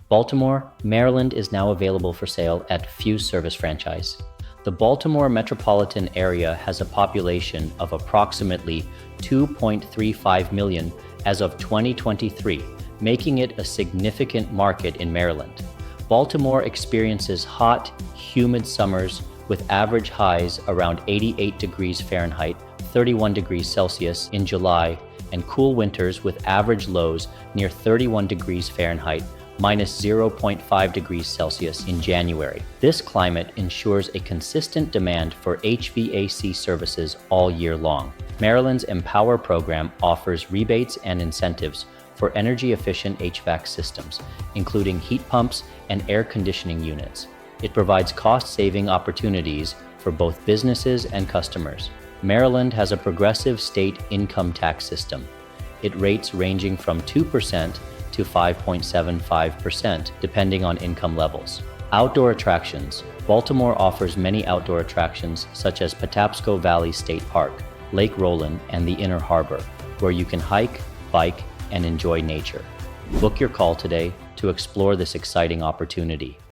Baltimore, Maryland is now available for sale at Fuse Service franchise. The Baltimore metropolitan area has a population of approximately 2.35 million as of 2023, making it a significant market in Maryland. Baltimore experiences hot, humid summers with average highs around 88 degrees Fahrenheit, 31 degrees Celsius in July, and cool winters with average lows near 31 degrees Fahrenheit, minus 0.5 degrees Celsius in January. This climate ensures a consistent demand for HVAC services all year long. Maryland's Empower program offers rebates and incentives for energy-efficient HVAC systems, including heat pumps and air conditioning units. It provides cost-saving opportunities for both businesses and customers. Maryland has a progressive state income tax system. It rates ranging from 2% to 5.75%, depending on income levels. Outdoor attractions. Baltimore offers many outdoor attractions such as Patapsco Valley State Park, Lake Roland, and the Inner Harbor, where you can hike, bike, and enjoy nature. Book your call today to explore this exciting opportunity.